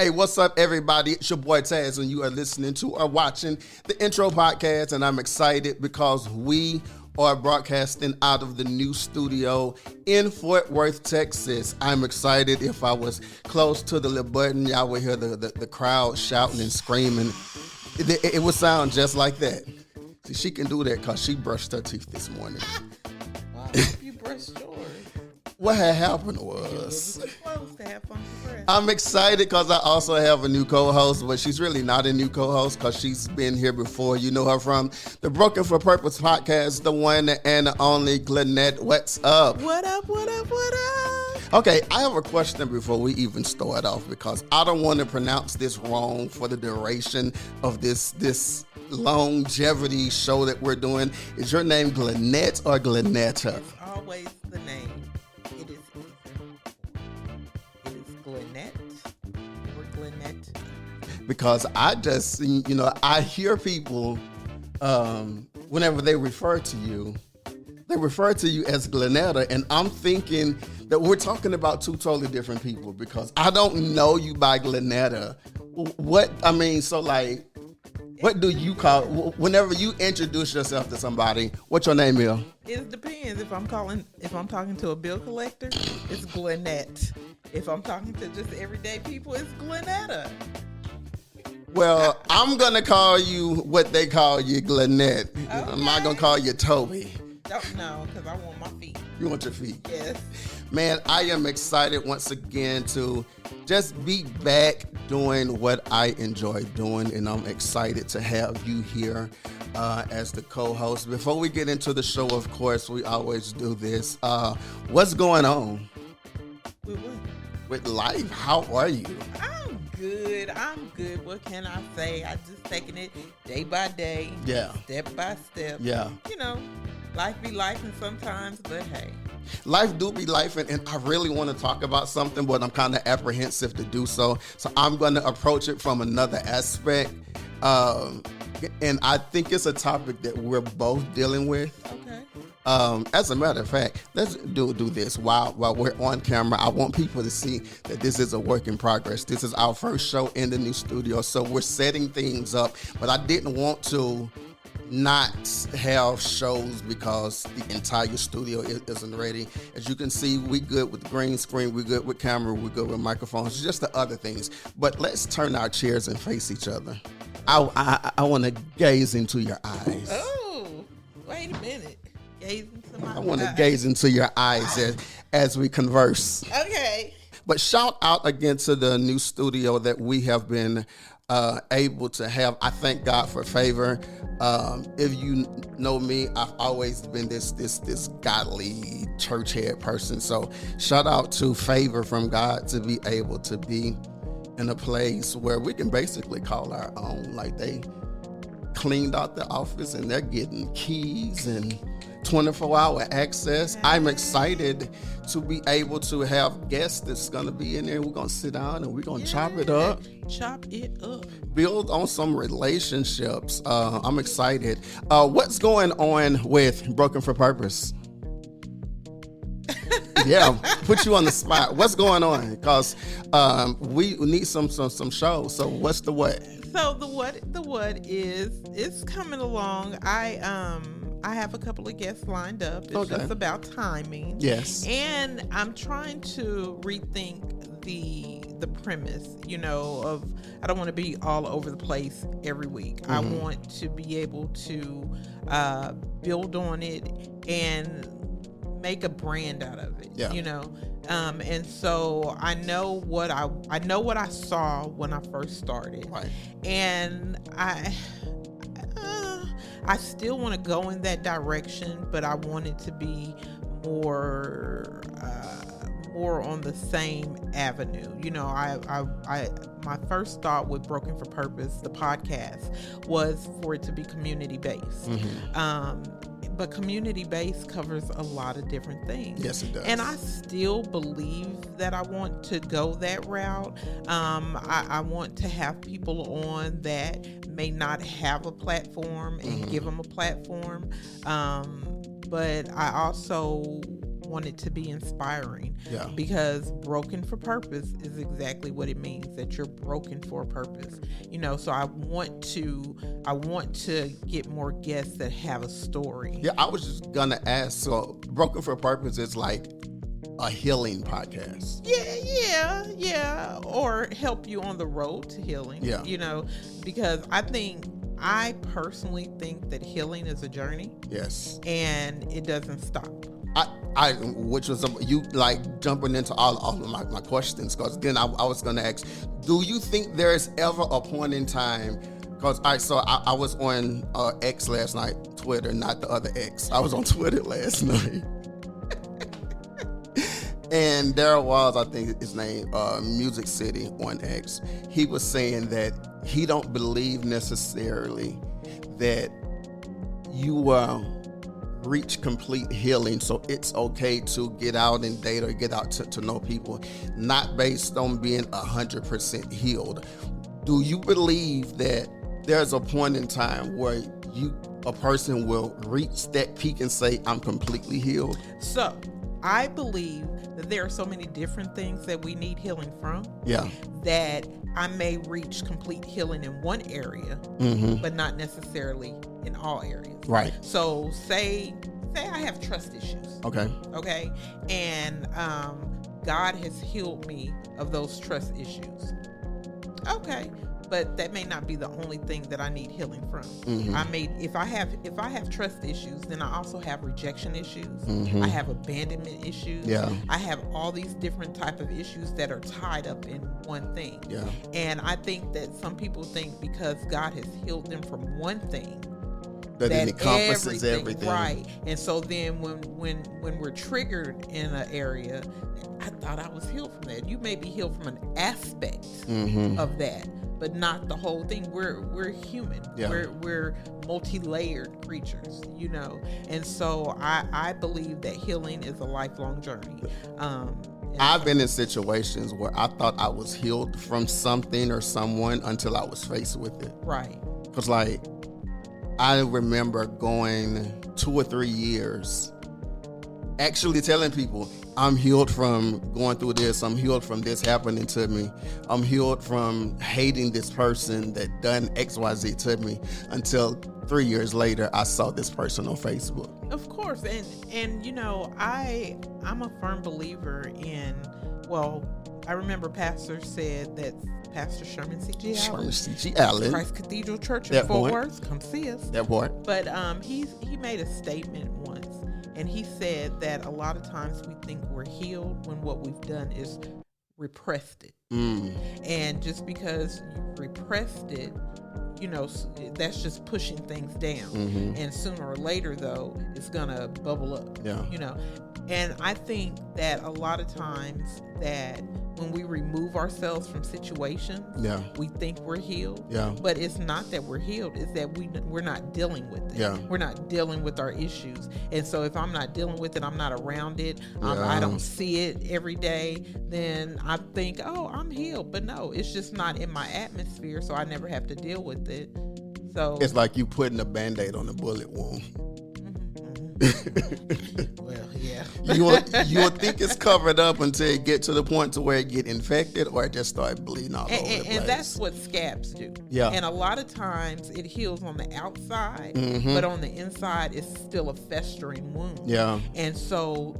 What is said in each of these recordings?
Hey, what's up, everybody? It's your boy Taz, and you are listening to or watching the Intro Podcast, and I'm excited because we are broadcasting out of the new studio in Fort Worth, Texas. I'm excited. If I was close to the little button, y'all would hear the crowd shouting and screaming. It would sound just like that. See, she can do that because she brushed her teeth this morning. Wow, I hope you brushed yours. What had happened was, Close to have funky breath. I'm excited because I also have a new co-host, but she's really not a new co-host because she's been here before. You know her from the Broken for Purpose podcast, the one and the only Glennette. What's up? What up, what up, what up? Okay, I have a question before we even start off because I don't want to pronounce this wrong for the duration of this longevity show that we're doing. Is your name Glennette or Glennetta? It's always the name. It is Glennette or Glennette. Because I just, I hear people, whenever they refer to you as Glennetta, and I'm thinking that we're talking about two totally different people because I don't know you by Glennetta. What do you call, whenever you introduce yourself to somebody, what's your name is? It depends. If I'm talking to a bill collector, it's Glennette. If I'm talking to just everyday people, it's Glennetta. Well, I'm going to call you what they call you, Glennette. Okay. I'm not going to call you Toby. No, because I want my feet. You want your feet? Yes. Man, I am excited once again to just be back doing what I enjoy doing, and I'm excited to have you here as the co-host. Before we get into the show, of course, we always do this. What's going on? With what? With life. How are you? I'm good. What can I say? I just taking it day by day. Yeah. Step by step. Yeah. Life be life and sometimes, but hey. Life do be life, and I really want to talk about something, but I'm kind of apprehensive to do so. So I'm going to approach it from another aspect. And I think it's a topic that we're both dealing with. Okay. As a matter of fact, let's do this while we're on camera. I want people to see that this is a work in progress. This is our first show in the new studio, so we're setting things up. But I didn't want to not have shows because the entire studio isn't ready. As you can see, we good with the green screen, we good with camera, we good with microphones, just the other things. But let's turn our chairs and face each other. I want to gaze into your eyes. Oh, wait a minute. Gaze into my eyes. I want to gaze into your eyes as we converse. Okay. But shout out again to the new studio that we have been able to have. I thank God for favor. If you know me, I've always been this godly church head person. So shout out to favor from God to be able to be in a place where we can basically call our own. Like they cleaned out the office and they're getting keys and 24-hour access. I'm excited to be able to have guests that's going to be in there. We're going to sit down and we're going to chop it up. Chop it up. Build on some relationships. I'm excited. What's going on with Broken for Purpose? Yeah, put you on the spot. What's going on? Because we need some shows. So what's the what? So the what is it's coming along. I have a couple of guests lined up. It's just about timing. Yes. And I'm trying to rethink the premise, of I don't want to be all over the place every week. Mm-hmm. I want to be able to build on it and make a brand out of it. Yeah. And so I know what I saw when I first started. Right. And I still want to go in that direction, but I want it to be more on the same avenue. My first thought with Broken for Purpose, the podcast, was for it to be community based. Mm-hmm. But community based covers a lot of different things. Yes, it does. And I still believe that I want to go that route. I want to have people on that may not have a platform and give them a platform. But I also want it to be inspiring. Yeah. Because broken for purpose is exactly what it means, that you're broken for a purpose. So I want to get more guests that have a story. Yeah, I was just gonna ask. So, Broken for Purpose is like a healing podcast. Yeah. Or help you on the road to healing. Yeah. Because I personally think that healing is a journey. Yes. And it doesn't stop. Which was you like jumping into all of my questions, because then I was gonna ask, do you think there's ever a point in time? Because I was on X last night, Twitter, not the other X. I was on Twitter last night. And there was, I think his name, Music City on X. He was saying that he don't believe necessarily that you will reach complete healing, so it's okay to get out and date or get out to know people, not based on being 100% healed. Do you believe that there's a point in time where a person will reach that peak and say, I'm completely healed? So I believe that there are so many different things that we need healing from. Yeah. That I may reach complete healing in one area, but not necessarily in all areas. Right. So say I have trust issues. Okay. And God has healed me of those trust issues. Okay. But that may not be the only thing that I need healing from. If I have trust issues, then I also have rejection issues. I have abandonment issues. Yeah. I have all these different type of issues that are tied up in one thing. Yeah. And I think that some people think because God has healed them from one thing, that it encompasses everything. Right. And so then when we're triggered in an area, I thought I was healed from that. You may be healed from an aspect of that, but not the whole thing. We're human. Yeah. We're multi-layered creatures, And so I believe that healing is a lifelong journey. I've been in situations where I thought I was healed from something or someone until I was faced with it. Right. Because I remember going 2 or 3 years actually telling people, I'm healed from going through this. I'm healed from this happening to me. I'm healed from hating this person that done XYZ to me, until 3 years later, I saw this person on Facebook. Of course. And I'm a firm believer in, I remember Pastor said that Pastor Sherman C.G. Allen, Christ Cathedral Church in Fort Worth, come see us. That part. But he made a statement once, and he said that a lot of times we think we're healed when what we've done is repressed it. And just because you repressed it, that's just pushing things down. And sooner or later, though, it's gonna bubble up. Yeah. And I think that a lot of times that when we remove ourselves from situations, we think we're healed. But it's not that we're healed. It's that we're not dealing with it. We're not dealing with our issues. And so if I'm not dealing with it, I'm not around it, I don't see it every day, then I think, I'm healed. But no, it's just not in my atmosphere, so I never have to deal with it. So it's like you putting a Band-Aid on a bullet wound. Well, yeah. You'll think it's covered up until it get to the point to where it get infected or it just start bleeding all over the place. And that's what scabs do. Yeah. And a lot of times it heals on the outside, but on the inside it's still a festering wound. Yeah. And so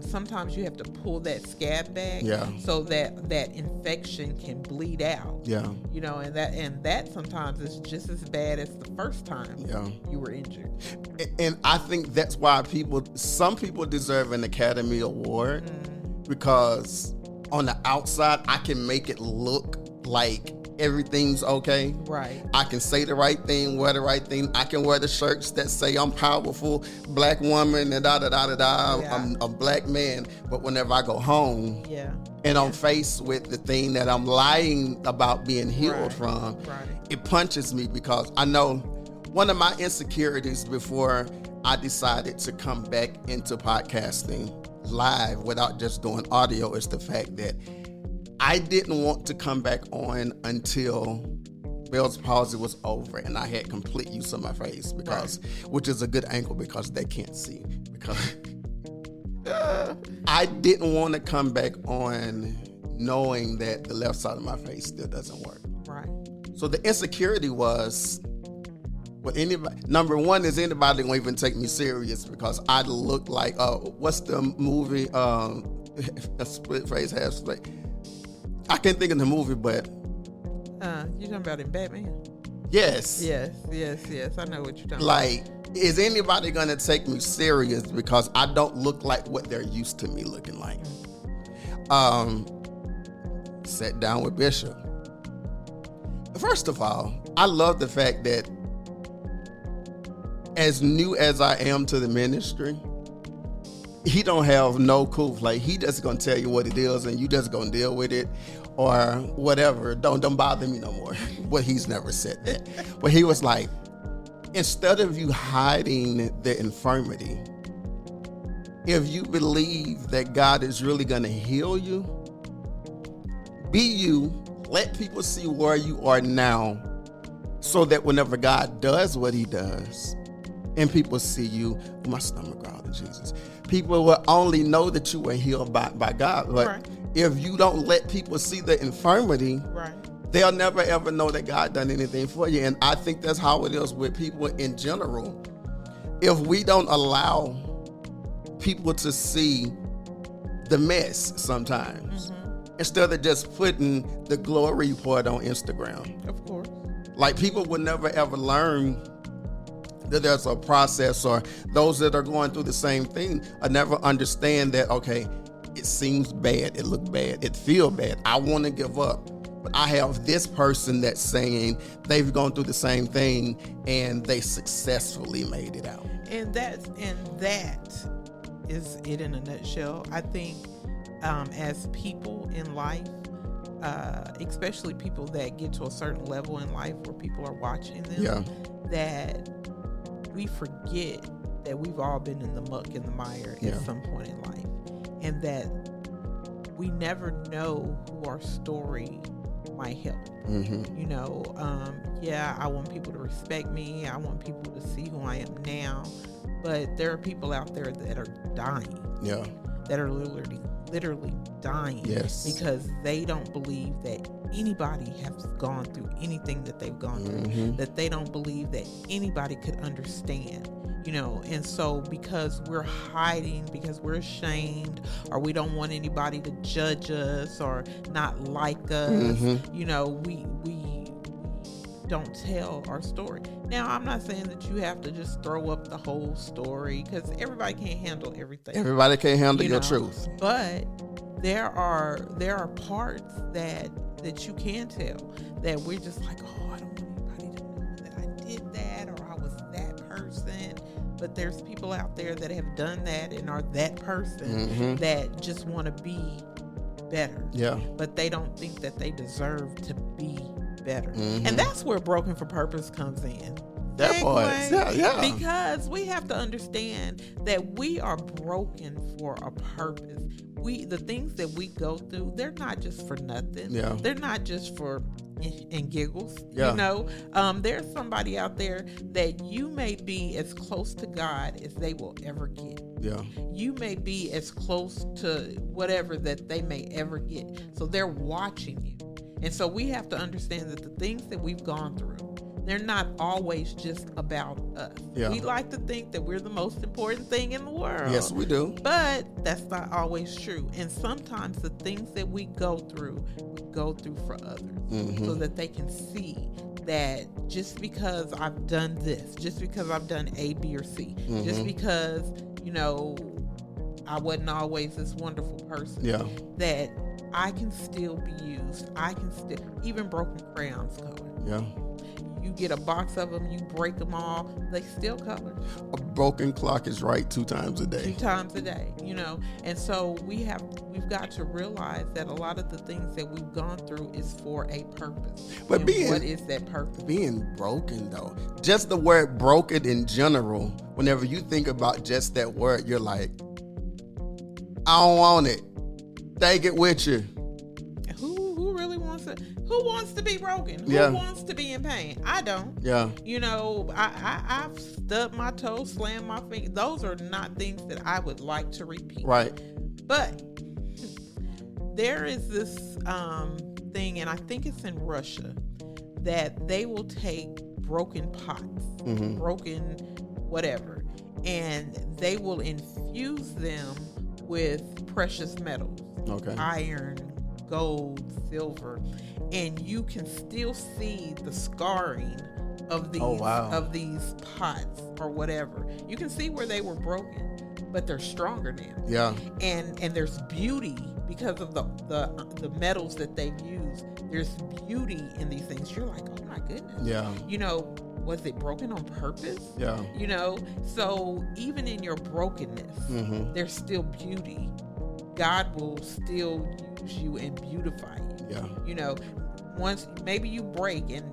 sometimes you have to pull that scab back so that infection can bleed out. Yeah. And that sometimes is just as bad as the first time you were injured. And I think that's why some people deserve an Academy Award, because on the outside, I can make it look like everything's okay. Right. I can say the right thing, wear the right thing. I can wear the shirts that say I'm powerful, black woman, and I'm a black man. But whenever I go home and I'm faced with the thing that I'm lying about being healed from, it punches me, because I know one of my insecurities before I decided to come back into podcasting live without just doing audio is the fact that I didn't want to come back on until Bell's palsy was over and I had complete use of my face, which is a good angle because they can't see. Because I didn't want to come back on knowing that the left side of my face still doesn't work. Right. So the insecurity was, well, anybody, number one, is anybody gonna even take me serious because I look like, what's the movie? A split face, half split. I can't think of the movie, but you talking about in Batman? yes. Yes. I know what you're talking Like, is anybody gonna take me serious because I don't look like what they're used to me looking like? Sat down with Bishop. First of all, I love the fact that as new as I am to the ministry, he don't have no cool. Like, he just gonna tell you what it is and you just gonna deal with it or whatever. Don't bother me no more. Well, he's never said that. But he was like, instead of you hiding the infirmity, if you believe that God is really gonna heal you, be you, let people see where you are now so that whenever God does what he does and people see you, my stomach growling, Jesus, people will only know that you were healed by God. But Right. if you don't let people see the infirmity, Right. they'll never ever know that God done anything for you. And I think that's how it is with people in general. If we don't allow people to see the mess sometimes, instead of just putting the glory report on Instagram. Of course. Like, people will never ever learn that there's a process, or those that are going through the same thing will never understand that, okay, it seems bad, it look bad, it feel bad, I want to give up. But I have this person that's saying they've gone through the same thing and they successfully made it out. And that is it in a nutshell. I think as people in life, especially people that get to a certain level in life where people are watching them, that we forget that we've all been in the muck and the mire at some point in life, and that we never know who our story might help. You know, I want people to respect me. I want people to see who I am now. But there are people out there that are dying. Yeah. That are literally dying. Yes. Because they don't believe that anybody has gone through anything that they've gone through. That they don't believe that anybody could understand. You know, and so because we're hiding, because we're ashamed, or we don't want anybody to judge us or not like us, you know, we don't tell our story. Now, I'm not saying that you have to just throw up the whole story, because everybody can't handle everything. Everybody can't handle your truth. But there are parts that you can tell that we're just like, oh, I don't want anybody to know that I did that or I was that person. But there's people out there that have done that and are that person that just want to be better. Yeah. But they don't think that they deserve to be better. And that's where Broken for Purpose comes in. That part. Yeah. Because we have to understand that we are broken for a purpose. The things that we go through, they're not just for nothing. Yeah. They're not just for and giggles. Yeah. You know, there's somebody out there that you may be as close to God as they will ever get. Yeah. You may be as close to whatever that they may ever get. So they're watching you. And so we have to understand that the things that we've gone through, they're not always just about us. Yeah. We like to think that we're the most important thing in the world. Yes, we do. But that's not always true. And sometimes the things that we go through for others so that they can see that just because I've done this, just because I've done A, B, or C, just because, you know, I wasn't always this wonderful person, that I can still be used. I can still, even broken crayons color. Yeah. You get a box of them, you break them all, they still color. A broken clock is right 2 times a day. 2 times a day, you know. And so we've got to realize that a lot of the things that we've gone through is for a purpose. But what is that purpose? Being broken, though, just the word broken in general, whenever you think about just that word, you're like, I don't want it. Take it with you. Who really wants it? Who wants to be broken? Who wants to be in pain? I don't. Yeah. You know, I've stubbed my toe, slammed my finger. Those are not things that I would like to repeat. Right. But there is this thing, and I think it's in Russia, that they will take broken pots, broken whatever, and they will infuse them with precious metals, iron, gold, silver, and you can still see the scarring of these of these pots or whatever. You can see where they were broken, but they're stronger now. Yeah. And there's beauty because of the metals that they've used. There's beauty in these things. You're like, oh my goodness. Yeah. You know, was it broken on purpose? Yeah. You know, so even in your brokenness, there's still beauty. God will still use you and beautify you. Yeah. You know, once maybe you break and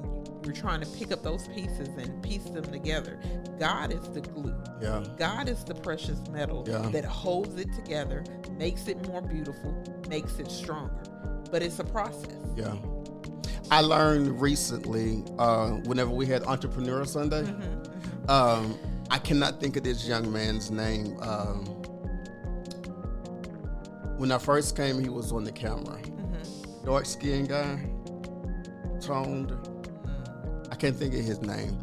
you're trying to pick up those pieces and piece them together. God is the glue. Yeah. God is the precious metal that holds it together, makes it more beautiful, makes it stronger. But it's a process. Yeah. I learned recently, whenever we had Entrepreneur Sunday, I cannot think of this young man's name. When I first came, he was on the camera. Dark-skinned guy, toned. I can't think of his name.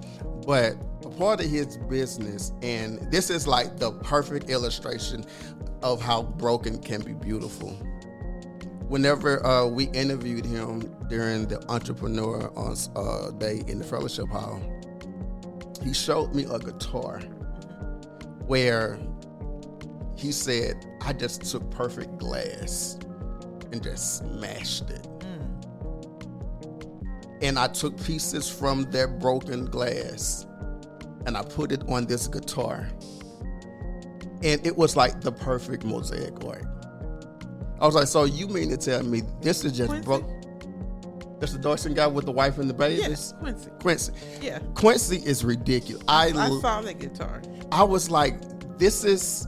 But a part of his business, and this is like the perfect illustration of how broken can be beautiful. Whenever we interviewed him during the Entrepreneur Day in the Fellowship Hall, he showed me a guitar where he said, I just took perfect glass and just smashed it. And I took pieces from that broken glass and I put it on this guitar. And it was like the perfect mosaic art. I was like, so you mean to tell me this is just broke? That's the Dawson guy with the wife and the babies? Yes, Quincy. Quincy. Yeah. Quincy is ridiculous. I saw the guitar. I was like, this is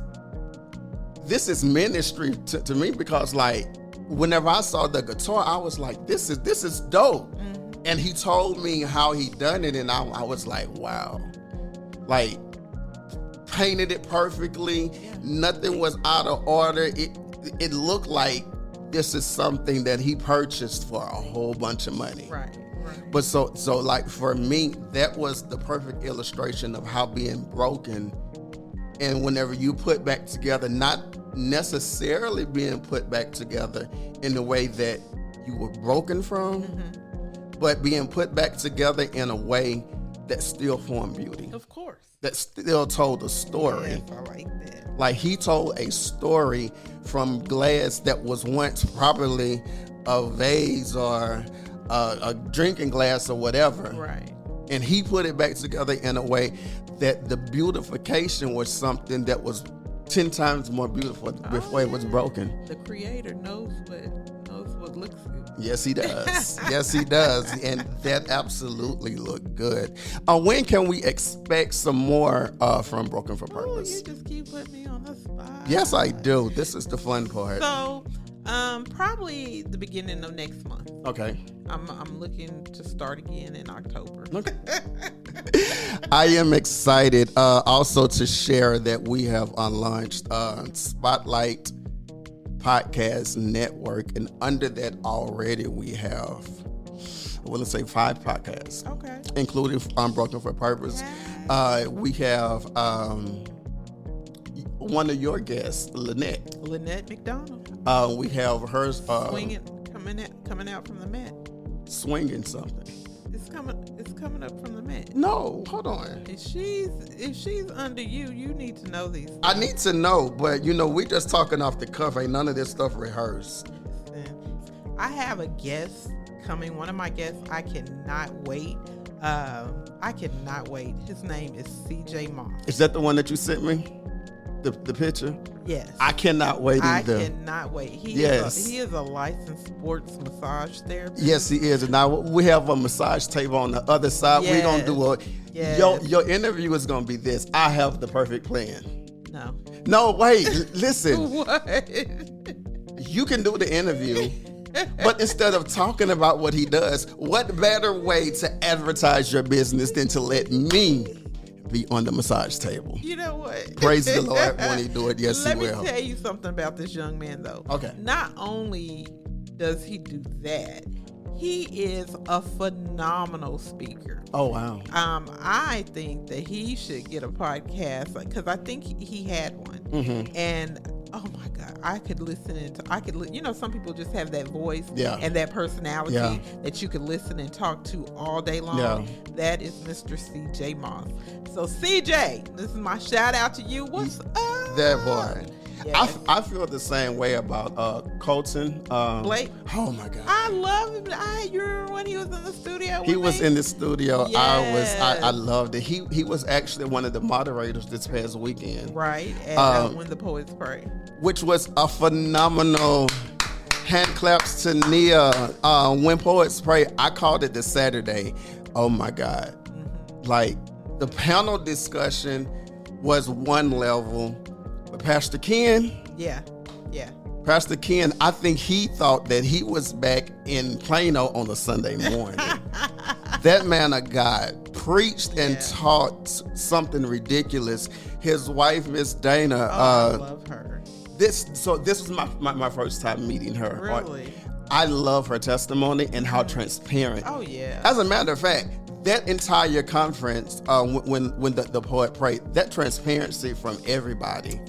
ministry to me, because like whenever I saw the guitar, I was like, this is dope. And he told me how he done it, and I was like, wow. Like, painted it perfectly. Nothing was out of order. It looked like this is something that he purchased for a whole bunch of money. Right. But so like for me, that was the perfect illustration of how being broken, and whenever you put back together, not necessarily being put back together in the way that you were broken from, but being put back together in a way that still formed beauty. Of course. That still told a story. Yes, I like that. Like he told a story from glass that was once probably a vase or a drinking glass or whatever. Right. And he put it back together in a way that the beautification was something that was 10 times more beautiful before it was broken. The creator knows what looks good. Yes, he does. Yes, he does. And that absolutely looked good. When can we expect some more from Broken for Purpose? You just keep putting me on the spot. Yes, I do. This is the fun part. So, probably the beginning of next month. Okay. I'm looking to start again in October. Okay. I am excited also to share that we have launched Spotlight Podcast Network, and under that already we have, I want to say 5 podcasts. Okay. Including Broken for Purpose. Yeah. We have one of your guests, Lynette McDonald. We have hers Swinging, coming out from the mat. Swinging something. It's coming up from the mat. No, hold on. If she's under you, you need to know these things. I need to know, but we just talking off the cuff. Ain't none of this stuff rehearsed. I have a guest coming. One of my guests. I cannot wait. His name is CJ Moss. Is that the one that you sent me? The picture? Yes. I cannot wait either. I cannot wait. He is a licensed sports massage therapist. Yes, he is. And now we have a massage table on the other side. Yes. We're going to do your interview is going to be this. I have the perfect plan. No, wait. Listen. What? You can do the interview. But instead of talking about what he does, what better way to advertise your business than to let me be on the massage table. You know what? Praise the Lord when he do it. Yes, Let he will. me tell you something about this young man, though. Okay. Not only does he do that, he is a phenomenal speaker. Oh, wow. I think that he should get a podcast because I think he had one. Mm-hmm. And oh my God, I could some people just have that voice and that personality that you could listen and talk to all day long. Yeah. That is Mr. CJ Moss. So CJ, this is my shout out to you. What's up? That boy. Yes. I feel the same way about Colton. Blake. Oh my God. I love him. You remember when he was in the studio? He was in the studio. Yes. I loved it. He was actually one of the moderators this past weekend. Right. And When the Poets Pray. Which was a phenomenal hand claps to Nia. When Poets Pray, I called it the Saturday. Oh my God. Mm-hmm. Like the panel discussion was one level. But Pastor Ken. Yeah. Pastor Ken, I think he thought that he was back in Plano on a Sunday morning. That man of God preached and taught something ridiculous. His wife, Miss Dana. I love her. This was my first time meeting her. Really? I love her testimony and how transparent. Oh, yeah. As a matter of fact, that entire conference, when the poet prayed, that transparency from everybody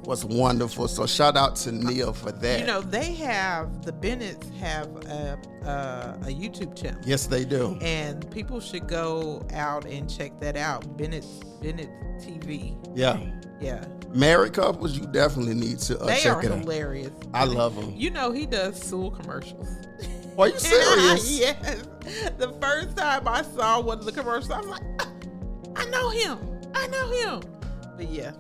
was wonderful. So shout out to Neil for that. You know, the Bennetts have a YouTube channel. Yes, they do. And people should go out and check that out. Bennett TV. Yeah. Married couples, you definitely need to they check are it out. hilarious. I love them. You know, he does Sewell commercials. Are you serious? Yes. The first time I saw one of the commercials, I was like, I know him. But yeah.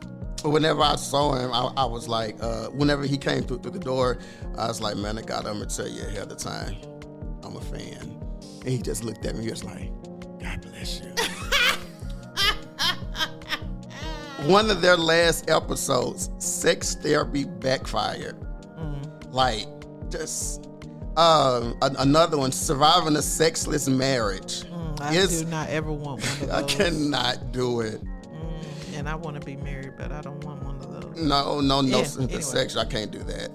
Whenever I saw him, I was like, whenever he came through the door, I was like, man, God, I'm going to tell you ahead of time, I'm a fan. And he just looked at me, he was like, God bless you. One of their last episodes, sex therapy backfired. Like, just another one, surviving a sexless marriage. I do not ever want one of those. I cannot do it. And I want to be married, but I don't want one of those. No, Anyway. sex. I can't do that.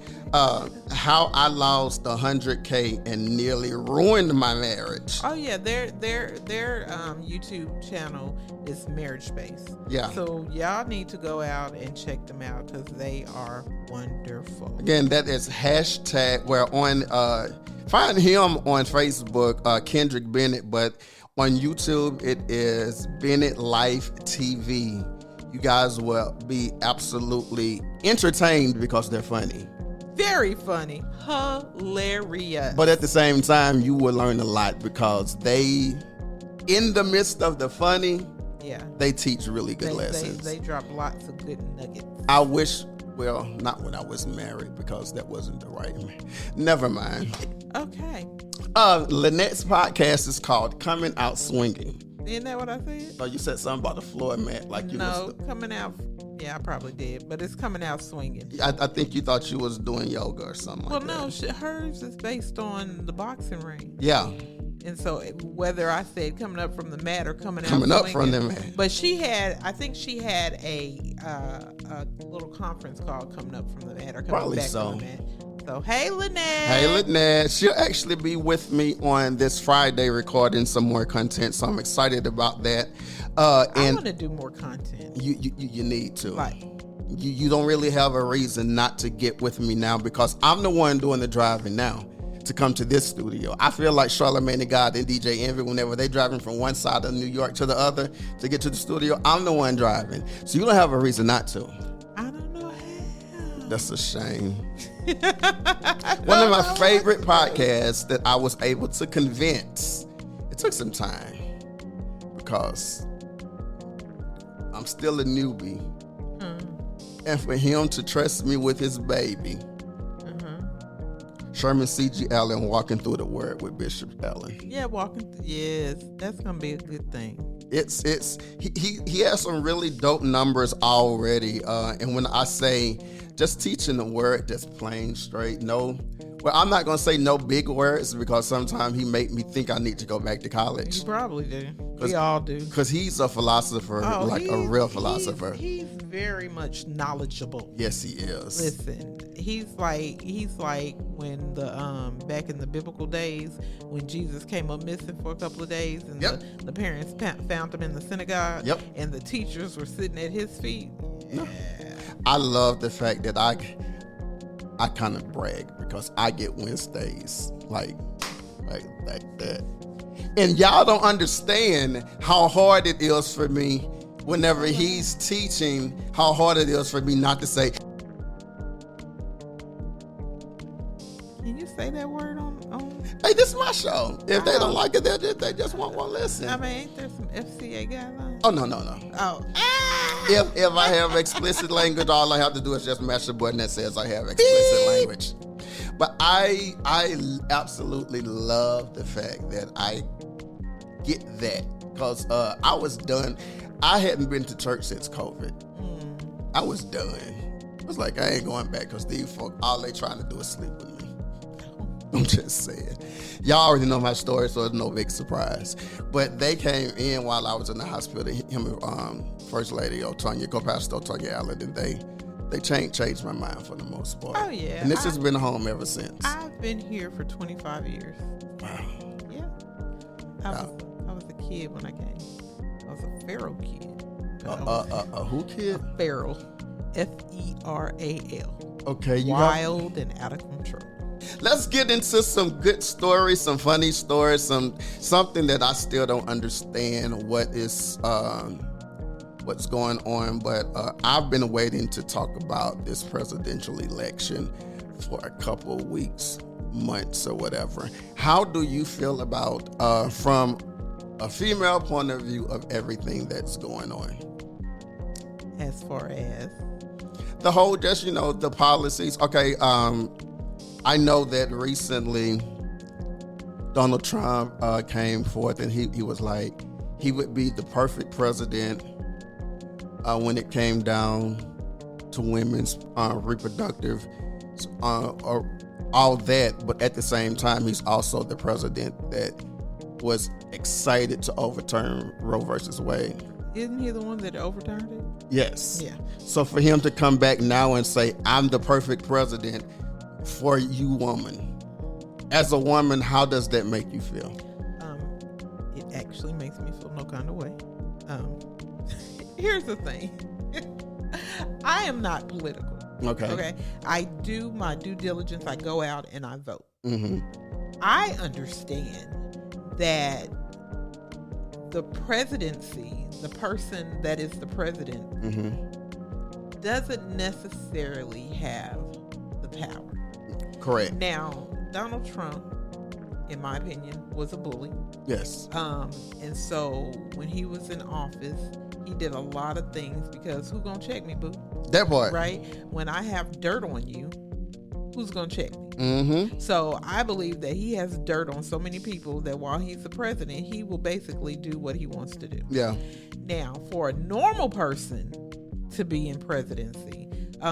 How I lost 100K and nearly ruined my marriage. Oh yeah, their YouTube channel is Marriage Space. Yeah. So y'all need to go out and check them out because they are wonderful. Again, that is hashtag. We're on. Find him on Facebook, Kendrick Bennett, but on YouTube it is Bennett Life TV. You guys will be absolutely entertained because they're funny. Very funny. Hilarious. But at the same time, you will learn a lot because they, in the midst of the funny, they teach really good lessons. They drop lots of good nuggets. I wish, well, not when I was married because that wasn't the right man. Never mind. Okay. Lynette's podcast is called Coming Out Swinging. Isn't that what I said? Oh, you said something about the floor mat. Like you coming out. Yeah, I probably did, but it's coming out swinging. I think you thought you was doing yoga or something like that. Well, no, hers is based on the boxing ring. Yeah. And so whether I said coming up from the mat or coming up swinging, from the mat. But I think she had a little conference call coming up from the mat or coming probably back so. from the mat. So, hey, Lynette. Hey, Lynette. She'll actually be with me on this Friday recording some more content, so I'm excited about that. I want to do more content. You need to. Like, you don't really have a reason not to get with me now because I'm the one doing the driving now to come to this studio. I feel like Charlamagne the God and DJ Envy, whenever they're driving from one side of New York to the other to get to the studio, I'm the one driving. So you don't have a reason not to. I don't know how. That's a shame. One of my favorite podcasts that I was able to convince, it took some time because I'm still a newbie. And for him to trust me with his baby, Sherman C.G. Allen, Walking Through the Word with Bishop Allen. Yeah, yes, that's gonna be a good thing. He has some really dope numbers already, and when I say just teaching the word, just plain straight, no Well, I'm not gonna say no big words because sometimes he make me think I need to go back to college. You probably do. We all do. Because he's a philosopher, like a real philosopher. He's very much knowledgeable. Yes, he is. Listen, he's like when the back in the biblical days when Jesus came up missing for a couple of days, and the parents found him in the synagogue, and the teachers were sitting at his feet. Yeah. I love the fact that I kind of brag because I get Wednesdays like that. And y'all don't understand how hard it is for me whenever he's teaching, how hard it is for me not to say. Can you say that word on? Hey, this is my show. If they don't like it, they just won't listen. I mean, ain't there some FCA guidelines? Oh, no. Oh. If I have explicit language, all I have to do is just mash the button that says I have explicit language. But I absolutely love the fact that I get that because I was done. I hadn't been to church since COVID. I was done. I was like, I ain't going back because these folk, all they trying to do is sleep with me. I'm just saying. Y'all already know my story, so it's no big surprise. But they came in while I was in the hospital. Him and First Lady Co-Pastor Tonya Allen, and they changed my mind for the most part. Oh, yeah. And this has been home ever since. I've been here for 25 years. Wow. Yeah. I was a kid when I came. I was a feral kid. A who kid? A feral. Feral. Okay. Wild and out of control. Let's get into some good stories, some funny stories, something that I still don't understand what's going on. But I've been waiting to talk about this presidential election for a couple of weeks, months, or whatever. How do you feel about, from a female point of view, of everything that's going on? As far as? The whole, just, the policies. Okay, I know that recently Donald Trump came forth and he was like, he would be the perfect president when it came down to women's reproductive, or all that. But at the same time, he's also the president that was excited to overturn Roe versus Wade. Isn't he the one that overturned it? Yes. Yeah. So for him to come back now and say, I'm the perfect president for you, woman. As a woman, how does that make you feel? It actually makes me feel no kind of way. Here's the thing. I am not political. Okay. I do my due diligence. I go out and I vote. Mm-hmm. I understand that the presidency, the person that is the president, doesn't necessarily have the power. Correct. Now, Donald Trump, in my opinion, was a bully. Yes. And so when he was in office, he did a lot of things because who's gonna check me, boo? That part. Right? When I have dirt on you, who's gonna check me? Mm-hmm. So I believe that he has dirt on so many people that while he's the president, he will basically do what he wants to do. Yeah. Now, for a normal person to be in presidency,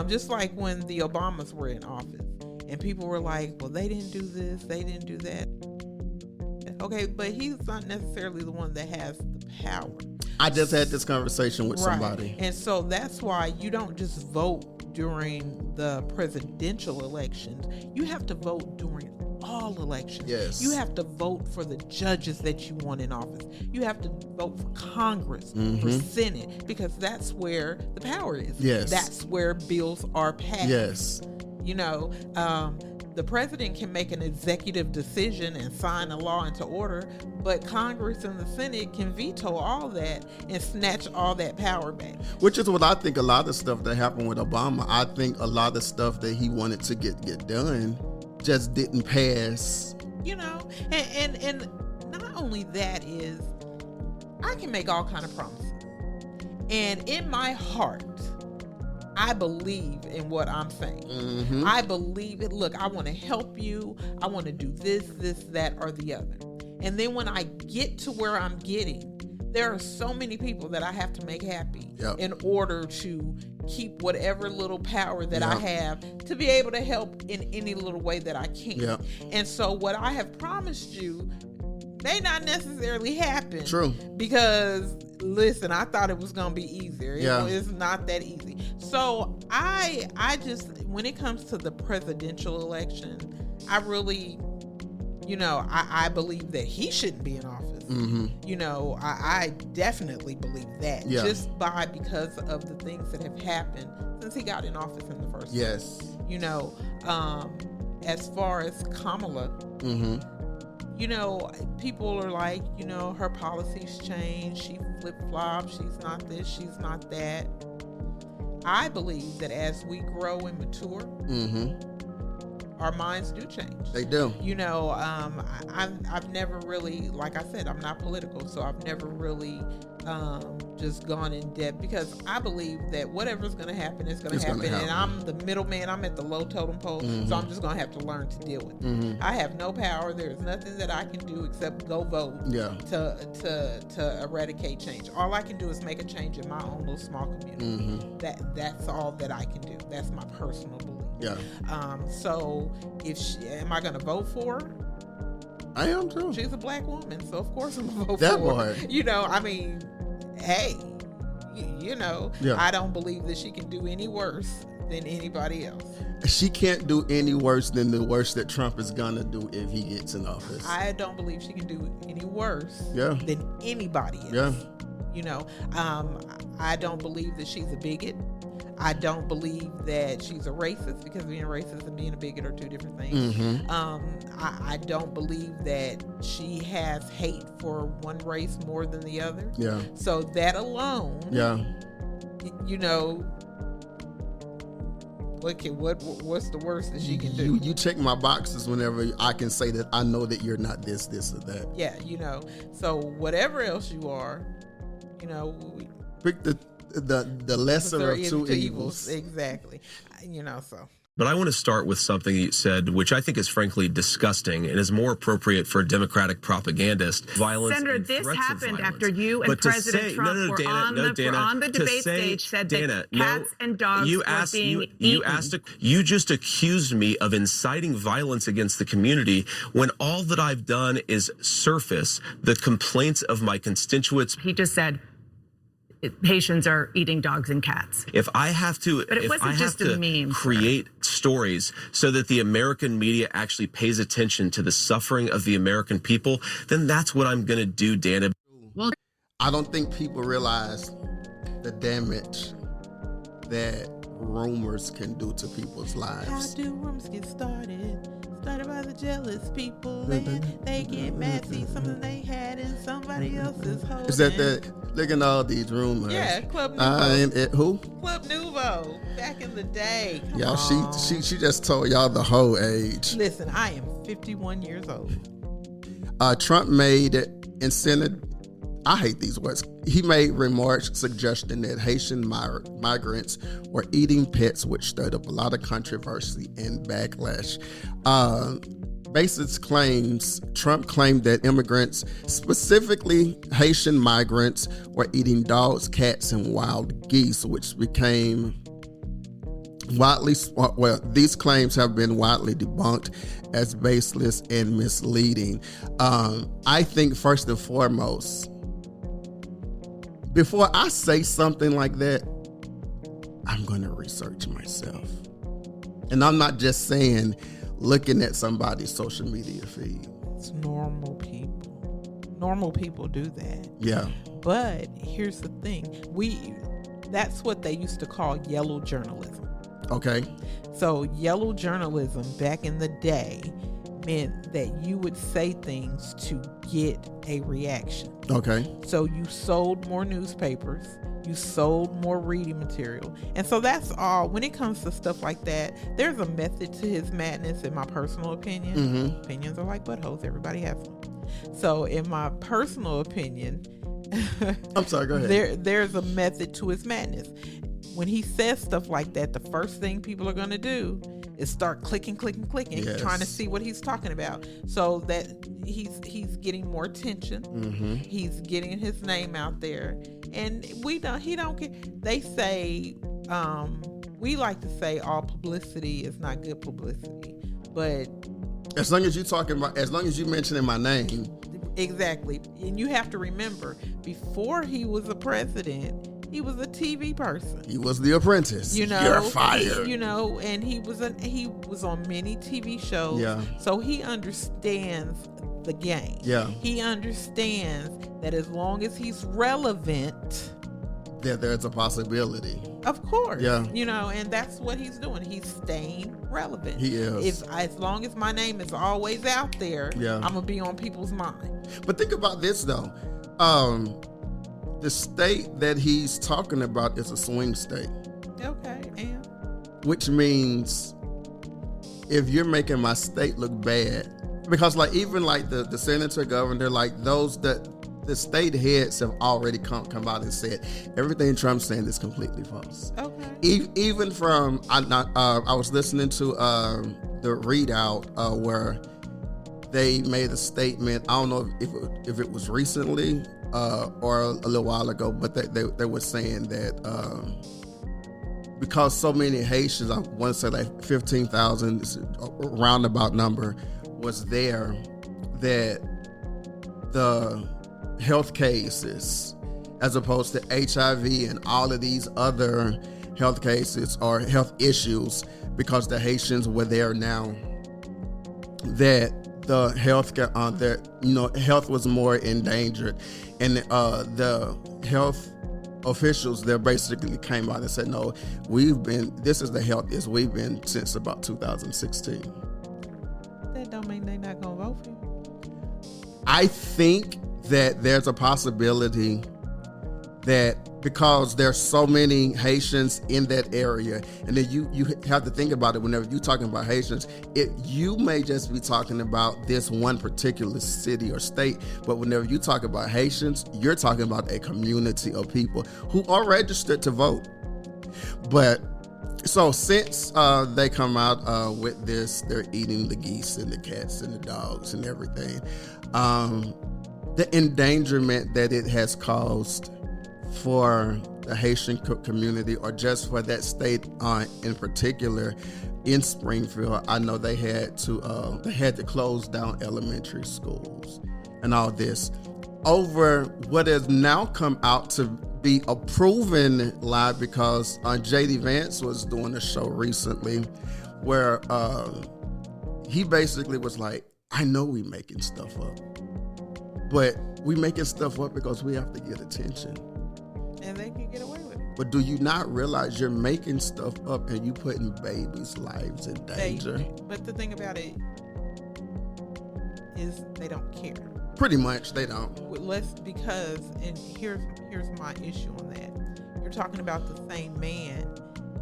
just like when the Obamas were in office, and people were like, well, they didn't do this, they didn't do that. Okay, but he's not necessarily the one that has the power. I just had this conversation with somebody. And so that's why you don't just vote during the presidential elections. You have to vote during all elections. Yes. You have to vote for the judges that you want in office. You have to vote for Congress, for Senate, because that's where the power is. Yes. That's where bills are passed. Yes. The president can make an executive decision and sign a law into order, but Congress and the Senate can veto all that and snatch all that power back. Which is what I think a lot of stuff that happened with Obama. I think a lot of stuff that he wanted to get done just didn't pass. And not only that is, I can make all kind of promises. And in my heart, I believe in what I'm saying. Mm-hmm. I believe it. Look, I want to help you. I want to do this, that, or the other. And then when I get to where I'm getting, there are so many people that I have to make happy in order to keep whatever little power that I have to be able to help in any little way that I can. Yeah. And so what I have promised you may not necessarily happen. True. Because listen, I thought it was gonna be easier. It's not that easy. So I just, when it comes to the presidential election, I really, I believe that he shouldn't be in office. I definitely believe that. Just because of the things that have happened since he got in office in the first place. As far as Kamala, people are like, her policies change. She flip-flops. She's not this. She's not that. I believe that as we grow and mature, our minds do change. They do. I've never really, like I said, I'm not political, so I've never really just gone in depth, because I believe that whatever's going to happen is going to happen. And I'm the middleman. I'm at the low totem pole, so I'm just going to have to learn to deal with it. I have no power. There's nothing that I can do except go vote to eradicate change. All I can do is make a change in my own little small community. That's all that I can do. That's my personal belief. So am I going to vote for her? I am too. She's a black woman, so of course I'm going to vote that for boy. her. Hey, I don't believe that she can do any worse than anybody else. She can't do any worse than the worst that Trump is gonna do if he gets in office. I don't believe she can do any worse than anybody else. I don't believe that she's a bigot. I don't believe that she's a racist, because being racist and being a bigot are two different things. I don't believe that she has hate for one race more than the other. So that alone, what's the worst that she can do? You check my boxes whenever I can say that I know that you're not this or that. So whatever else you are, pick the lesser of two evils. Exactly. So. But I want to start with something you said, which I think is frankly disgusting and is more appropriate for a Democratic propagandist. Violence. Senator, this happened after you and President Trump were on the debate stage, said that cats and dogs were being eaten. You just accused me of inciting violence against the community when all that I've done is surface the complaints of my constituents. He just said Haitians are eating dogs and cats. If I have to, but it wasn't just a meme, create stories so that the American media actually pays attention to the suffering of the American people, then that's what I'm going to do, Dana. Well, I don't think people realize the damage that rumors can do to people's lives. How do rumors get started? Started by the jealous people, and they get mad, see something they had in somebody else's holding. Is that look at all these rumors? Yeah, Club Nouveau. Who? Club Nouveau, back in the day. Y'all, she just told y'all the whole age. Listen, I am 51 years old. Trump made incentive. I hate these words. He made remarks suggesting that Haitian migrants were eating pets, which stirred up a lot of controversy and backlash. Trump claimed that immigrants, specifically Haitian migrants, were eating dogs, cats, and wild geese, which became these claims have been widely debunked as baseless and misleading. I think first and foremost, before I say something like that, I'm going to research myself. And I'm not just saying looking at somebody's social media feed. It's normal people. Normal people do that. Yeah. But here's the thing. That's what they used to call yellow journalism. Okay. So yellow journalism back in the day meant that you would say things to get a reaction. Okay. So you sold more newspapers, you sold more reading material. And so that's all. When it comes to stuff like that, there's a method to his madness, in my personal opinion. Opinions are like buttholes. Everybody has one. So in my personal opinion, I'm sorry, go ahead. There's a method to his madness. When he says stuff like that, the first thing people are going to do is start clicking, yes, trying to see what he's talking about. So that he's getting more attention. He's getting his name out there. And he don't care. They say we like to say all publicity is not good publicity, but as long as you mentioning my name. Exactly. And you have to remember, before he was a president, he was a TV person. He was The Apprentice. You're fired. And he was on many TV shows. Yeah. So he understands the game. Yeah. He understands that as long as he's relevant, that there's a possibility. Of course. Yeah. And that's what he's doing. He's staying relevant. He is. As long as my name is always out there, I'm going to be on people's mind. But think about this, though. The state that he's talking about is a swing state. Okay, and? Which means if you're making my state look bad, because even the senator, governor, the state heads have already come out and said everything Trump's saying is completely false. Okay. Even from I was listening to the readout where they made a statement. I don't know if it was recently or a little while ago, but they were saying that because so many Haitians, I want to say like 15,000, a roundabout number, was there, that the health cases, as opposed to HIV and all of these other health cases or health issues, because the Haitians were there now, that the health was more endangered, and the health officials there basically came out and said, no, this is the healthiest we've been since about 2016. That don't mean they're not gonna vote for you. I think that there's a possibility that because there's so many Haitians in that area, and then you have to think about it whenever you're talking about Haitians, you may just be talking about this one particular city or state, but whenever you talk about Haitians, you're talking about a community of people who are registered to vote. But so since they come out with this, they're eating the geese and the cats and the dogs and everything, the endangerment that it has caused for the Haitian community, or just for that state in particular, in Springfield, I know they had to close down elementary schools and all this over what has now come out to be a proven lie, because J.D. Vance was doing a show recently where he basically was like, I know we making stuff up, but we making stuff up because we have to get attention. And they can get away with it. But do you not realize you're making stuff up and you putting babies' lives in danger? But the thing about it is they don't care. Pretty much, they don't. And here's my issue on that. You're talking about the same man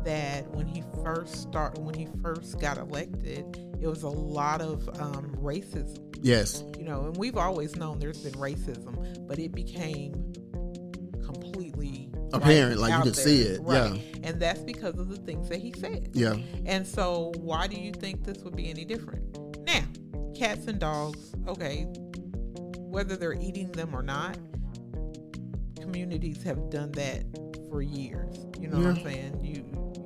that when he first got elected, it was a lot of racism. Yes. And we've always known there's been racism, but it became completely apparent, like you can see it. Right. Yeah. And that's because of the things that he said. Yeah. And so why do you think this would be any different? Now, cats and dogs, okay, whether they're eating them or not, communities have done that for years. You know what I'm saying? You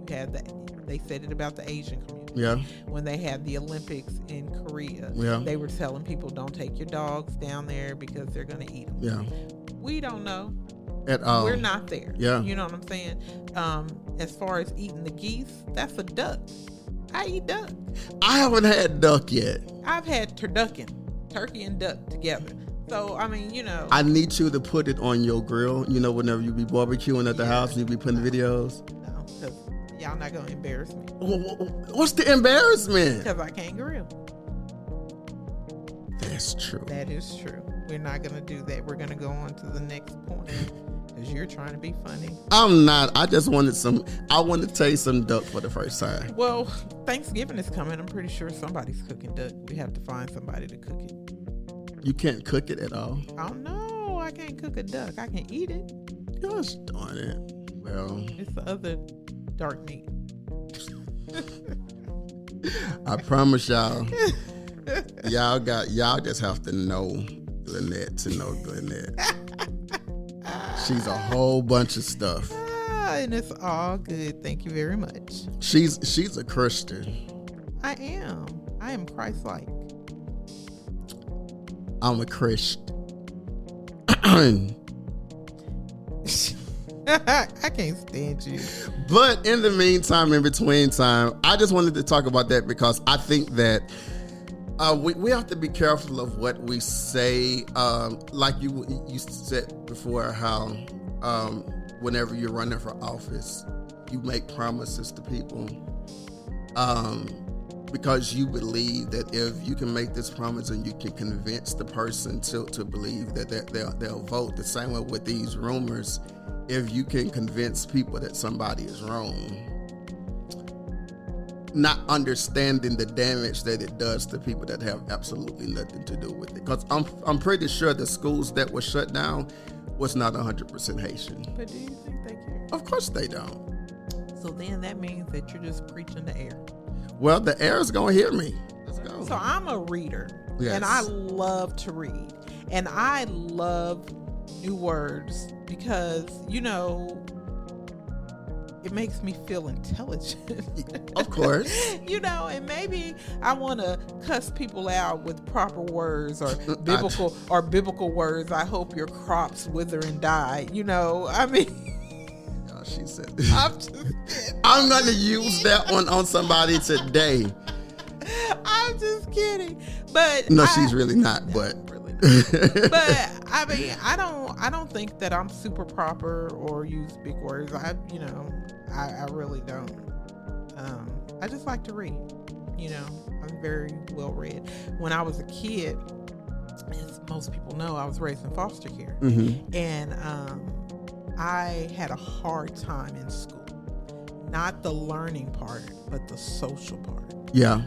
had that. They said it about the Asian community. Yeah. When they had the Olympics in Korea, they were telling people don't take your dogs down there because they're going to eat them. Yeah. We don't know. At all. We're not there. Yeah. You know what I'm saying? As far as eating the geese, that's a duck. I eat duck. I haven't had duck yet. I've had turkey and duck together. So, I mean, I need you to put it on your grill, whenever you be barbecuing at the house and you be putting videos. No, because y'all not going to embarrass me. What's the embarrassment? Because I can't grill. That's true. That is true. We're not going to do that. We're going to go on to the next point. Because you're trying to be funny. I'm not. I just wanted I want to taste some duck for the first time. Well, Thanksgiving is coming. I'm pretty sure somebody's cooking duck. We have to find somebody to cook it. You can't cook it at all? I don't know. I can't cook a duck. I can eat it. Gosh darn it. Well, it's the other dark meat. I promise y'all, y'all just have to know Lynette to know Lynette. She's a whole bunch of stuff. And it's all good. Thank you very much. She's a Christian. I am Christ-like. I'm a Christian. I can't stand you. But in the meantime, in between time, I just wanted to talk about that because I think that we have to be careful of what we say. Like you said before, how whenever you're running for office, you make promises to people because you believe that if you can make this promise and you can convince the person to believe that they'll vote. The same way with these rumors. If you can convince people that somebody is wrong, not understanding the damage that it does to people that have absolutely nothing to do with it. Because I'm pretty sure the schools that were shut down was not 100% Haitian. But do you think they care? Of course they don't. So then that means that you're just preaching the air. Well, the air is going to hear me. Let's go. So I'm a reader. Yes. And I love to read. And I love new words because, it makes me feel intelligent. Of course. And maybe I want to cuss people out with proper words or biblical words. I hope your crops wither and die. She said, I'm just kidding. I'm going to use that one on somebody today. I'm just kidding. But no, she's really not, but really not. But I don't think that I'm super proper or use big words. I really don't. I just like to read. I'm very well read. When I was a kid, as most people know, I was raised in foster care, and I had a hard time in school. Not the learning part, but the social part. Yeah.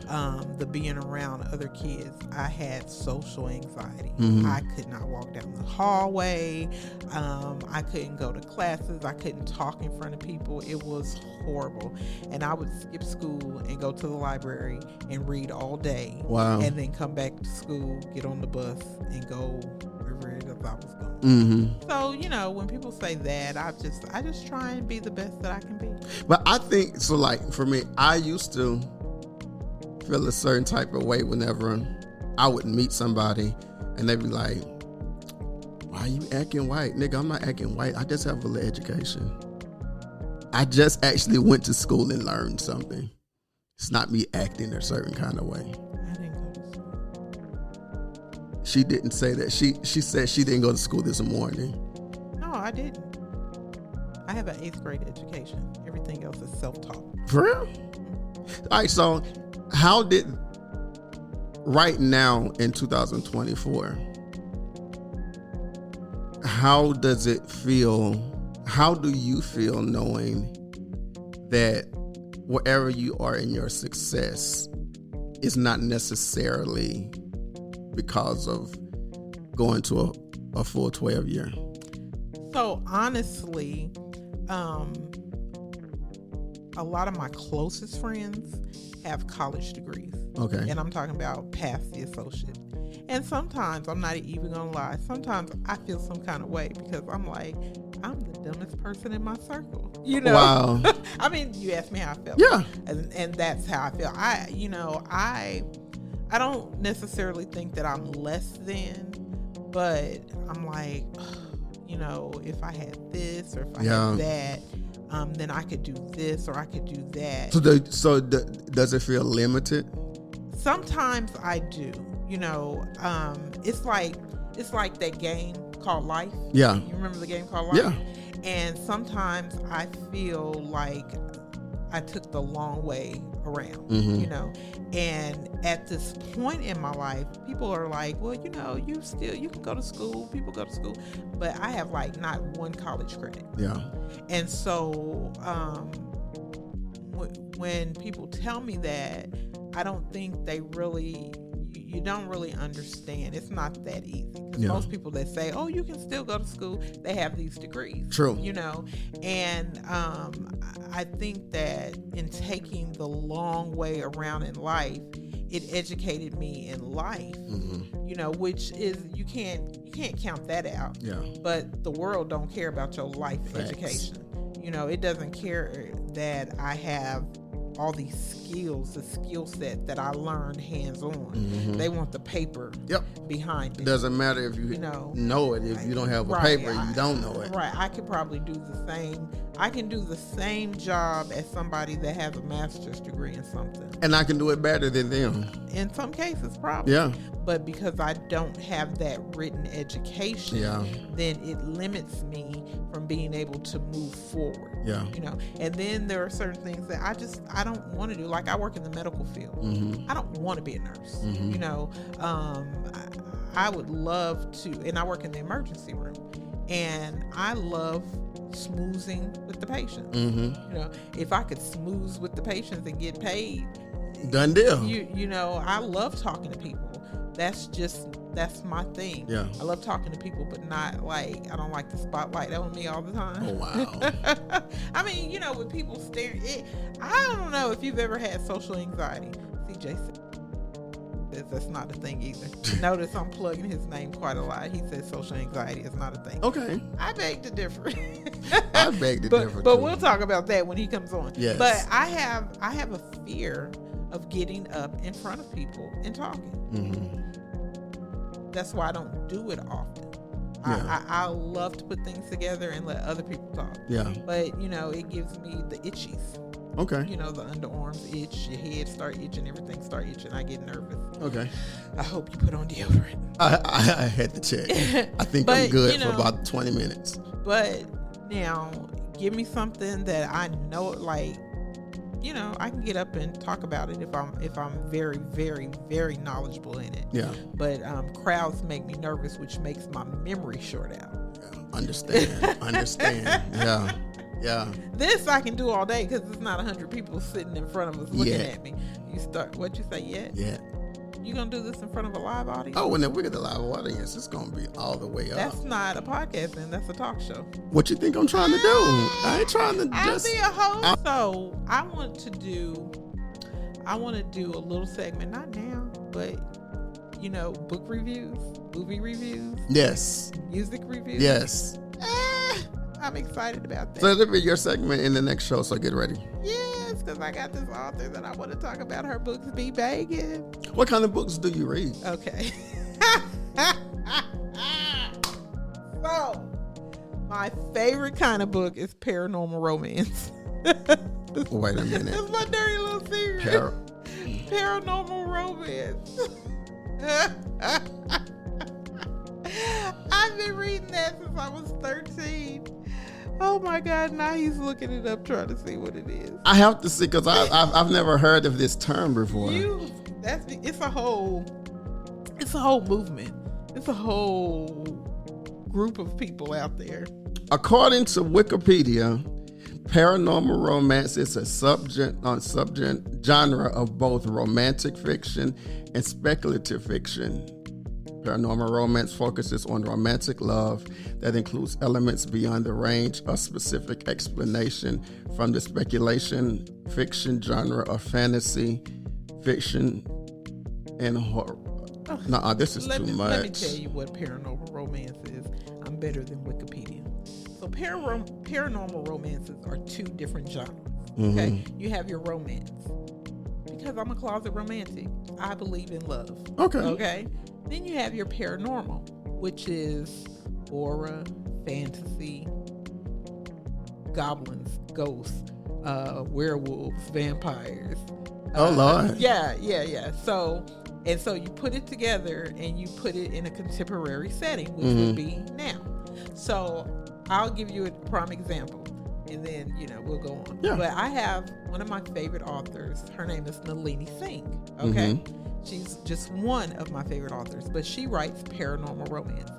The being around other kids. I had social anxiety. I could not walk down the hallway. I couldn't go to classes. I couldn't talk in front of people. It was horrible. And I would skip school and go to the library and read all day. Wow. And then come back to school, get on the bus, and go wherever it is I was going. So, when people say that, I just try and be the best that I can be. But I think, so like for me, I used to feel a certain type of way whenever I would meet somebody and they'd be like, why are you acting white? Nigga, I'm not acting white. I just have a little education. I just actually went to school and learned something. It's not me acting a certain kind of way. I didn't go to school. She didn't say that. She said she didn't go to school this morning. No, I didn't. I have an 8th grade education. Everything else is self-taught. For real? All right, so how did, right now in 2024, how does it feel? How do you feel knowing that wherever you are in your success is not necessarily because of going to a full 12 year? So honestly, a lot of my closest friends have college degrees. Okay. And I'm talking about past the associate. And sometimes, I'm not even gonna lie, sometimes I feel some kind of way because I'm like, I'm the dumbest person in my circle. Wow. I mean, you asked me how I felt. Yeah. And that's how I feel. I don't necessarily think that I'm less than, but I'm like, if I had this or if I had that, then I could do this or I could do that. So does it feel limited? Sometimes I do. It's like that game called Life. Yeah. You remember the game called Life? Yeah. And sometimes I feel like I took the long way around, and at this point in my life, people are like, well, you can go to school, people go to school, but I have like not one college credit. Yeah. And so when people tell me that, I don't think they really, you don't really understand. It's not that easy. Because most people that say, oh, you can still go to school, they have these degrees. True. And I think that in taking the long way around in life, it educated me in life, which is, you can't count that out. Yeah. But the world don't care about your life education. You know, it doesn't care that I have all these skills, the skill set that I learned hands-on. They want the paper behind it. Doesn't matter if you know it. If you don't have a paper, you don't know it. Right. I could probably do the same. I can do the same job as somebody that has a master's degree in something. And I can do it better than them. In some cases, probably. Yeah. But because I don't have that written education, then it limits me from being able to move forward. Yeah. You know, and then there are certain things that I don't want to do. Like I work in the medical field. I don't want to be a nurse. You know, I would love to, and I work in the emergency room, and I love smoozing with the patient. You know, if I could smooze with the patients and get paid, done deal. You know, I love talking to people. That's my thing. Yeah. I love talking to people, but not like, I don't like the spotlight on me all the time. Oh, wow. I mean, you know, with people staring, I don't know if you've ever had social anxiety. See, Jason says that's not a thing either. Notice I'm plugging his name quite a lot. He says social anxiety is not a thing. Okay. I beg to differ. I beg to differ But too. we'll talk about that when he comes on. Yes. But I have a fear of getting up in front of people and talking. That's why I don't do it often. Yeah. I love to put things together and let other people talk. Yeah. But, you know, it gives me the itchies. Okay. You know, the underarms itch, your head start itching, everything start itching. I get nervous. Okay. I hope you put on deodorant. I had to check. I think I'm good for about 20 minutes. But now, give me something that I know, like, you know, I can get up and talk about it if I'm very, very, very knowledgeable in it. Yeah. But crowds make me nervous, which makes my memory short out. Yeah. Understand. Yeah. Yeah. This I can do all day because it's not 100 people sitting in front of us looking at me. You start, what you say, yet? Yeah. You gonna do this in front of a live audience? Oh, when we get the live audience, it's gonna be all the way up. That's not a podcast, then. That's a talk show. What you think I'm trying to do? I ain't trying to just. I'll be a host. So I want to do a little segment, not now, but you know, book reviews, movie reviews, Yes. music reviews. Yes. I'm excited about that. So it'll be your segment in the next show. So get ready. Yes, because I got this author that I want to talk about. Her books be banging. What kind of books do you read? Okay. So, my favorite kind of book is paranormal romance. Wait a minute. That's my dirty little secret. Paranormal romance. I've been reading that since I was 13. Oh my God! Now he's looking it up, trying to see what it is. I have to see because I've never heard of this term before. It's a whole movement. It's a whole group of people out there. According to Wikipedia, paranormal romance is a genre of both romantic fiction and speculative fiction. Paranormal romance focuses on romantic love that includes elements beyond the range of specific explanation from the speculation fiction genre of fantasy, fiction, and horror. This is too much. Let me tell you what paranormal romance is. I'm better than Wikipedia. So paranormal romances are two different genres. Okay, you have your romance. Because I'm a closet romantic. I believe in love. Okay. Then you have your paranormal, which is horror, fantasy, goblins, ghosts, werewolves, vampires. Oh Lord. Yeah. So you put it together and you put it in a contemporary setting, which would be now. So I'll give you a prime example, and then we'll go on. Yeah. But I have one of my favorite authors. Her name is Nalini Singh. Okay. She's just one of my favorite authors, but she writes paranormal romance,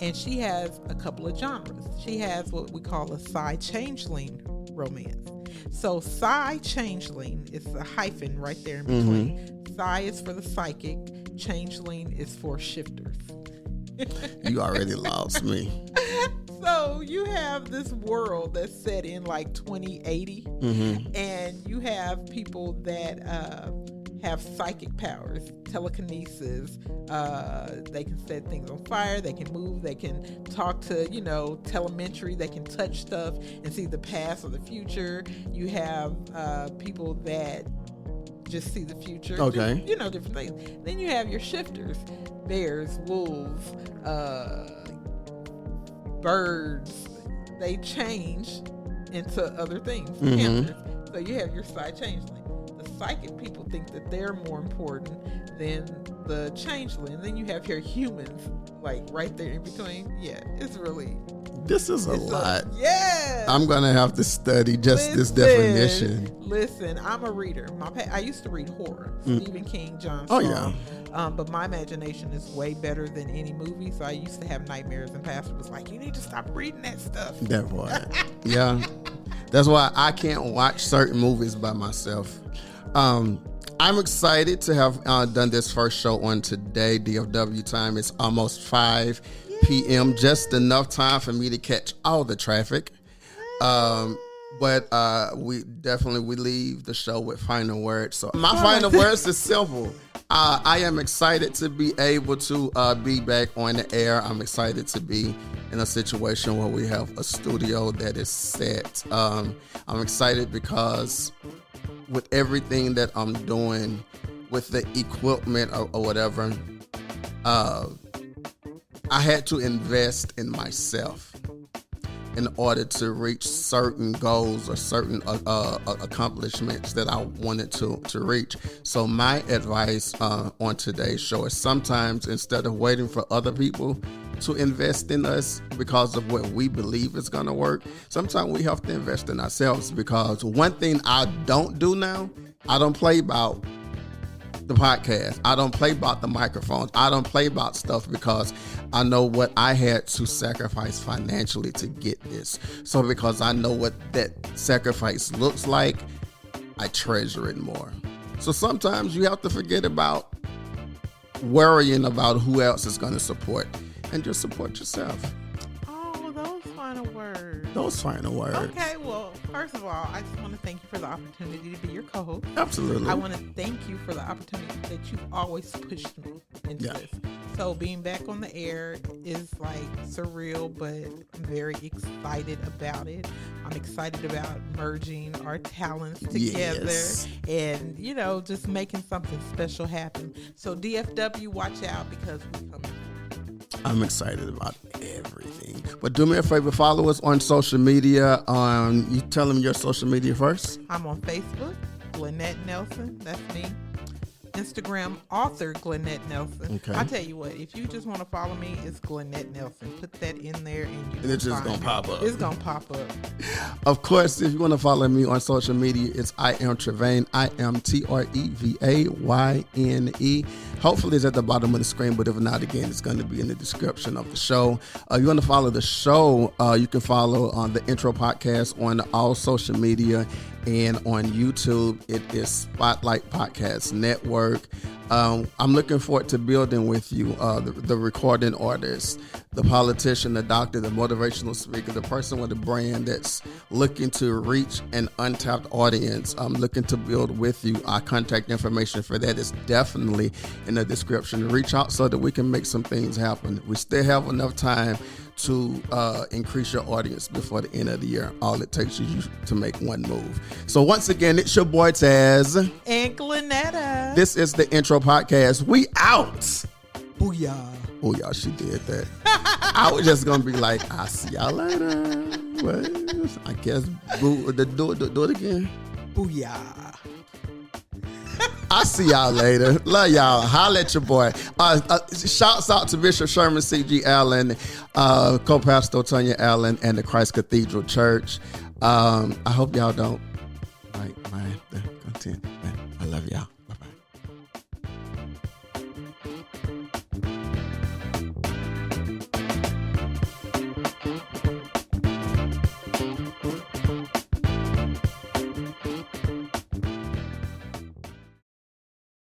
and she has a couple of genres. She has what we call a psi changeling romance. So psi changeling is a hyphen right there in between. Psi is for the psychic, changeling is for shifters. You already lost me. So you have this world that's set in like 2080, and you have people that have psychic powers, telekinesis. They can set things on fire. They can move. They can talk to, telemetry. They can touch stuff and see the past or the future. You have people that just see the future. Okay. Different things. Then you have your shifters, bears, wolves, birds. They change into other things. Mm-hmm. Panthers. So you have your side changeling. The psychic people think that they're more important than the changeling. Then you have your humans, like right there in between. Yeah, it's really. This is a lot. Yeah. I'm going to have to study this definition. Listen, I'm a reader. I used to read horror. Stephen King, John Straw. Oh, yeah. But my imagination is way better than any movie. So I used to have nightmares, and Pastor was like, you need to stop reading that stuff. That part. Yeah. That's why I can't watch certain movies by myself. I'm excited to have done this first show on today. DFW time is almost 5 p.m. Just enough time for me to catch all the traffic. But we leave the show with final words. So my final words is simple. I am excited to be able to be back on the air. I'm excited to be in a situation where we have a studio that is set. I'm excited because with everything that I'm doing with the equipment or whatever, I had to invest in myself in order to reach certain goals or certain accomplishments that I wanted to reach. So my advice on today's show is sometimes instead of waiting for other people to invest in us because of what we believe is going to work, sometimes we have to invest in ourselves, because one thing I don't do now, I don't play about the podcast. I don't play about the microphones. I don't play about stuff because I know what I had to sacrifice financially to get this. So because I know what that sacrifice looks like, I treasure it more. So sometimes you have to forget about worrying about who else is going to support and just support yourself. Oh, those final words. Those final words. Okay, well, first of all, I just want to thank you for the opportunity to be your co-host. Absolutely. I want to thank you for the opportunity that you've always pushed me into this. So being back on the air is like surreal, but I'm very excited about it. I'm excited about merging our talents together and, just making something special happen. So DFW, watch out because we're coming. I'm excited about everything. But do me a favor, follow us on social media. You tell them your social media first. I'm on Facebook, Glennette Nelson. That's me. Instagram, author Glennette Nelson. Okay. I tell you what, if you just want to follow me, it's Glennette Nelson. Put that in there and it's just going to pop up. It's going to pop up. Of course, if you want to follow me on social media, it's I am Trevaine. I am TREVAYNE. Hopefully it's at the bottom of the screen, but if not, again, it's going to be in the description of the show. You want to follow the show, you can follow the Intro Podcast on all social media. And on YouTube, it is Spotlight Podcast Network. I'm looking forward to building with you the recording artist, the politician, the doctor, the motivational speaker, the person with a brand that's looking to reach an untapped audience. I'm looking to build with you. Our contact information for that is definitely in the description. Reach out so that we can make some things happen. We still have enough time to increase your audience before the end of the year. All it takes is you to make one move. So once again, it's your boy Taz and Glennetta. This is the Intro Podcast. We out. Booyah. Oh, y'all, she did that. I was just gonna be like, I'll see y'all later. Well, I guess do it again. Booyah. I'll see y'all later. Love y'all. Holla at your boy. Shouts out to Bishop Sherman C.G. Allen, co-pastor Tonya Allen, and the Christ Cathedral Church. I hope y'all don't like the content. I love y'all.